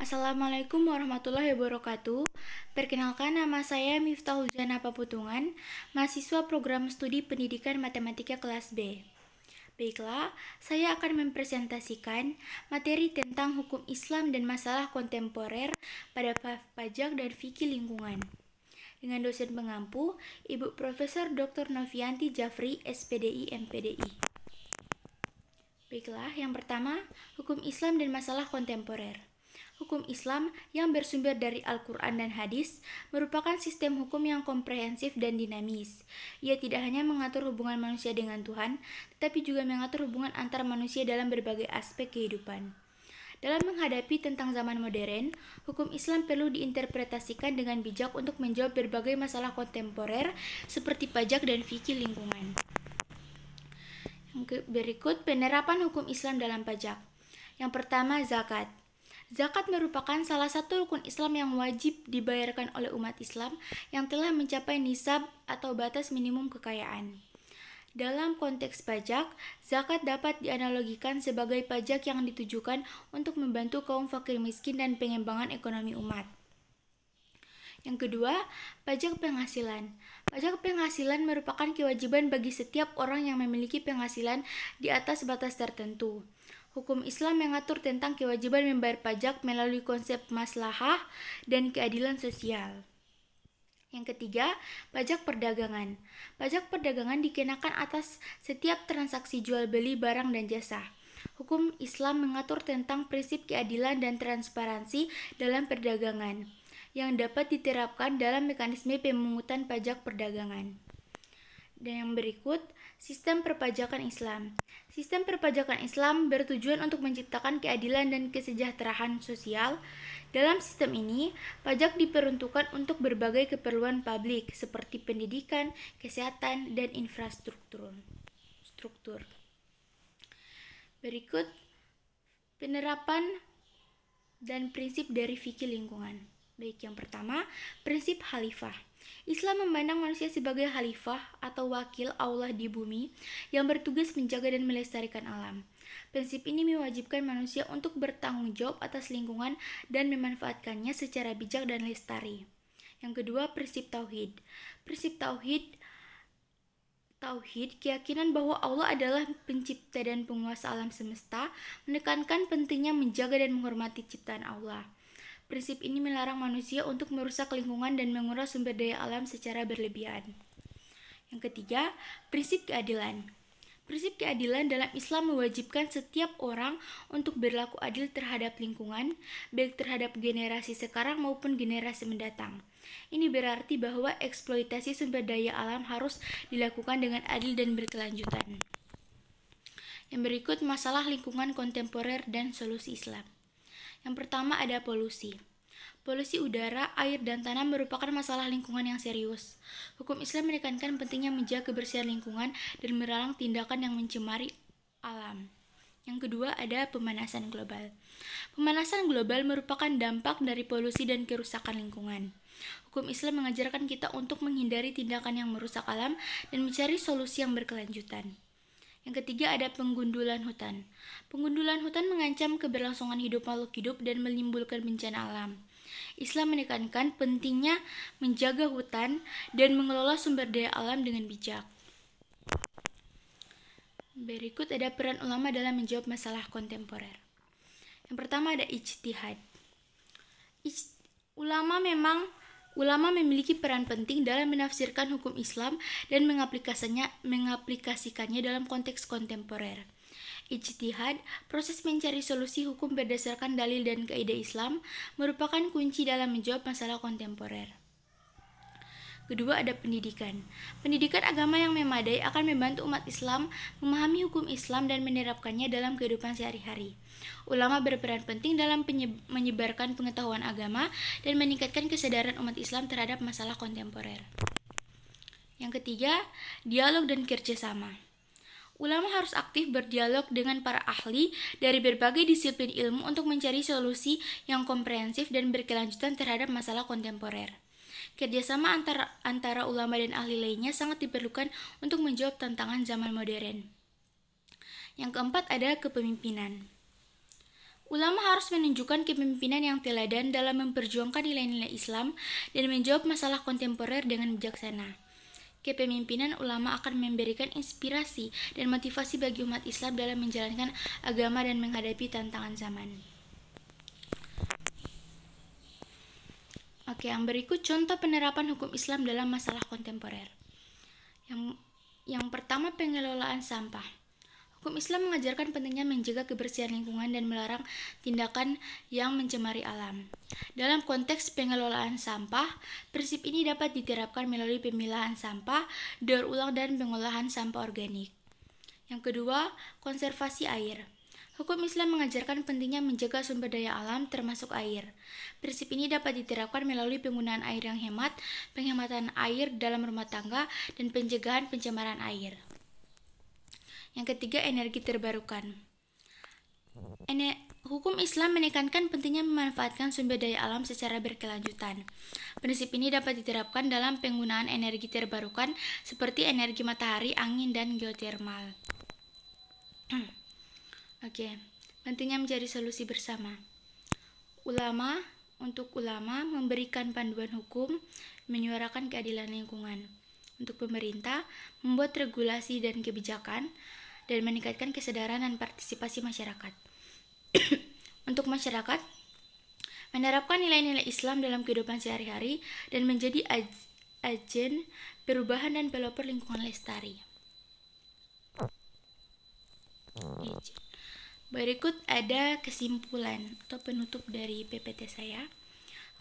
Assalamualaikum warahmatullahi wabarakatuh. Perkenalkan, nama saya Miftahul Jana Paputungan, mahasiswa program studi pendidikan matematika kelas B. Baiklah, saya akan mempresentasikan materi tentang hukum Islam dan masalah kontemporer pada pajak dan fikih lingkungan. Dengan dosen pengampu, Ibu Profesor Dr. Novianti Jafri, SPDI, MPDI. Baiklah, yang pertama, hukum Islam dan masalah kontemporer. Hukum Islam yang bersumber dari Al-Quran dan Hadis merupakan sistem hukum yang komprehensif dan dinamis. Ia tidak hanya mengatur hubungan manusia dengan Tuhan, tetapi juga mengatur hubungan antar manusia dalam berbagai aspek kehidupan. Dalam menghadapi tentang zaman modern, hukum Islam perlu diinterpretasikan dengan bijak untuk menjawab berbagai masalah kontemporer seperti pajak dan fikih lingkungan. Berikut penerapan hukum Islam dalam pajak. Yang pertama, zakat. Zakat merupakan salah satu rukun Islam yang wajib dibayarkan oleh umat Islam yang telah mencapai nisab atau batas minimum kekayaan. Dalam konteks pajak, zakat dapat dianalogikan sebagai pajak yang ditujukan untuk membantu kaum fakir miskin dan pengembangan ekonomi umat. Yang kedua, pajak penghasilan. Pajak penghasilan merupakan kewajiban bagi setiap orang yang memiliki penghasilan di atas batas tertentu. Hukum Islam mengatur tentang kewajiban membayar pajak melalui konsep maslahah dan keadilan sosial. Yang ketiga, pajak perdagangan. Pajak perdagangan dikenakan atas setiap transaksi jual beli barang dan jasa. Hukum Islam mengatur tentang prinsip keadilan dan transparansi dalam perdagangan yang dapat diterapkan dalam mekanisme pemungutan pajak perdagangan. Dan yang berikut, sistem perpajakan Islam. Sistem perpajakan Islam bertujuan untuk menciptakan keadilan dan kesejahteraan sosial. Dalam sistem ini, pajak diperuntukkan untuk berbagai keperluan publik seperti pendidikan, kesehatan, dan infrastruktur. Berikut penerapan dan prinsip dari fikih lingkungan. Baik, yang pertama, prinsip khalifah. Islam memandang manusia sebagai khalifah atau wakil Allah di bumi yang bertugas menjaga dan melestarikan alam. Prinsip ini mewajibkan manusia untuk bertanggung jawab atas lingkungan dan memanfaatkannya secara bijak dan lestari. Yang kedua, prinsip tauhid. Prinsip tauhid keyakinan bahwa Allah adalah pencipta dan penguasa alam semesta, menekankan pentingnya menjaga dan menghormati ciptaan Allah. Prinsip ini melarang manusia untuk merusak lingkungan dan menguras sumber daya alam secara berlebihan. Yang ketiga, prinsip keadilan. Prinsip keadilan dalam Islam mewajibkan setiap orang untuk berlaku adil terhadap lingkungan, baik terhadap generasi sekarang maupun generasi mendatang. Ini berarti bahwa eksploitasi sumber daya alam harus dilakukan dengan adil dan berkelanjutan. Yang berikut, masalah lingkungan kontemporer dan solusi Islam. Yang pertama ada polusi. Polusi udara, air, dan tanah merupakan masalah lingkungan yang serius. Hukum Islam menekankan pentingnya menjaga kebersihan lingkungan dan melarang tindakan yang mencemari alam. Yang kedua ada pemanasan global. Pemanasan global merupakan dampak dari polusi dan kerusakan lingkungan. Hukum Islam mengajarkan kita untuk menghindari tindakan yang merusak alam dan mencari solusi yang berkelanjutan. Yang ketiga ada penggundulan hutan. Penggundulan hutan mengancam keberlangsungan hidup makhluk hidup dan menimbulkan bencana alam. Islam menekankan pentingnya menjaga hutan dan mengelola sumber daya alam dengan bijak. Berikut ada peran ulama dalam menjawab masalah kontemporer. Yang pertama ada ijtihad. Ulama memiliki peran penting dalam menafsirkan hukum Islam dan mengaplikasikannya dalam konteks kontemporer. Ijtihad, proses mencari solusi hukum berdasarkan dalil dan kaidah Islam, merupakan kunci dalam menjawab masalah kontemporer. Kedua ada pendidikan. Pendidikan agama yang memadai akan membantu umat Islam memahami hukum Islam dan menerapkannya dalam kehidupan sehari-hari. Ulama berperan penting dalam menyebarkan pengetahuan agama dan meningkatkan kesadaran umat Islam terhadap masalah kontemporer. Yang ketiga, dialog dan kerjasama. Ulama harus aktif berdialog dengan para ahli dari berbagai disiplin ilmu untuk mencari solusi yang komprehensif dan berkelanjutan terhadap masalah kontemporer. Kerjasama antara ulama dan ahli lainnya sangat diperlukan untuk menjawab tantangan zaman modern. Yang keempat ada kepemimpinan. Ulama harus menunjukkan kepemimpinan yang teladan dalam memperjuangkan nilai-nilai Islam dan menjawab masalah kontemporer dengan bijaksana. Kepemimpinan ulama akan memberikan inspirasi dan motivasi bagi umat Islam dalam menjalankan agama dan menghadapi tantangan zaman. Oke, yang berikut contoh penerapan hukum Islam dalam masalah kontemporer. Yang pertama, pengelolaan sampah. Hukum Islam mengajarkan pentingnya menjaga kebersihan lingkungan dan melarang tindakan yang mencemari alam. Dalam konteks pengelolaan sampah, prinsip ini dapat diterapkan melalui pemilahan sampah, daur ulang, dan pengolahan sampah organik. Yang kedua, konservasi air. Hukum Islam mengajarkan pentingnya menjaga sumber daya alam termasuk air. Prinsip ini dapat diterapkan melalui penggunaan air yang hemat, penghematan air dalam rumah tangga, dan pencegahan pencemaran air. Yang ketiga, energi terbarukan. Hukum Islam menekankan pentingnya memanfaatkan sumber daya alam secara berkelanjutan. Prinsip ini dapat diterapkan dalam penggunaan energi terbarukan seperti energi matahari, angin, dan geotermal. Oke, pentingnya mencari solusi bersama. Untuk ulama memberikan panduan hukum, menyuarakan keadilan lingkungan. Untuk pemerintah, membuat regulasi dan kebijakan, dan meningkatkan kesadaran dan partisipasi masyarakat. Untuk masyarakat, menerapkan nilai-nilai Islam dalam kehidupan sehari-hari dan menjadi agen perubahan dan pelopor lingkungan lestari. Berikut ada kesimpulan atau penutup dari PPT saya.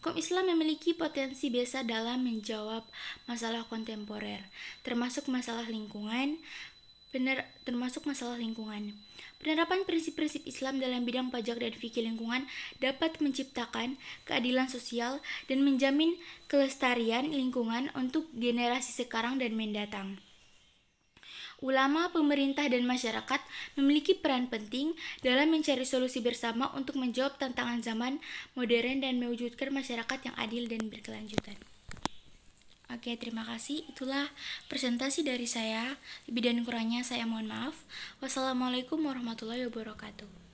Hukum Islam memiliki potensi besar dalam menjawab masalah kontemporer, termasuk masalah lingkungan. Penerapan prinsip-prinsip Islam dalam bidang pajak dan fikih lingkungan dapat menciptakan keadilan sosial dan menjamin kelestarian lingkungan untuk generasi sekarang dan mendatang. Ulama, pemerintah, dan masyarakat memiliki peran penting dalam mencari solusi bersama untuk menjawab tantangan zaman modern dan mewujudkan masyarakat yang adil dan berkelanjutan. Oke, terima kasih. Itulah presentasi dari saya. Lebih dan kurangnya saya mohon maaf. Wassalamualaikum warahmatullahi wabarakatuh.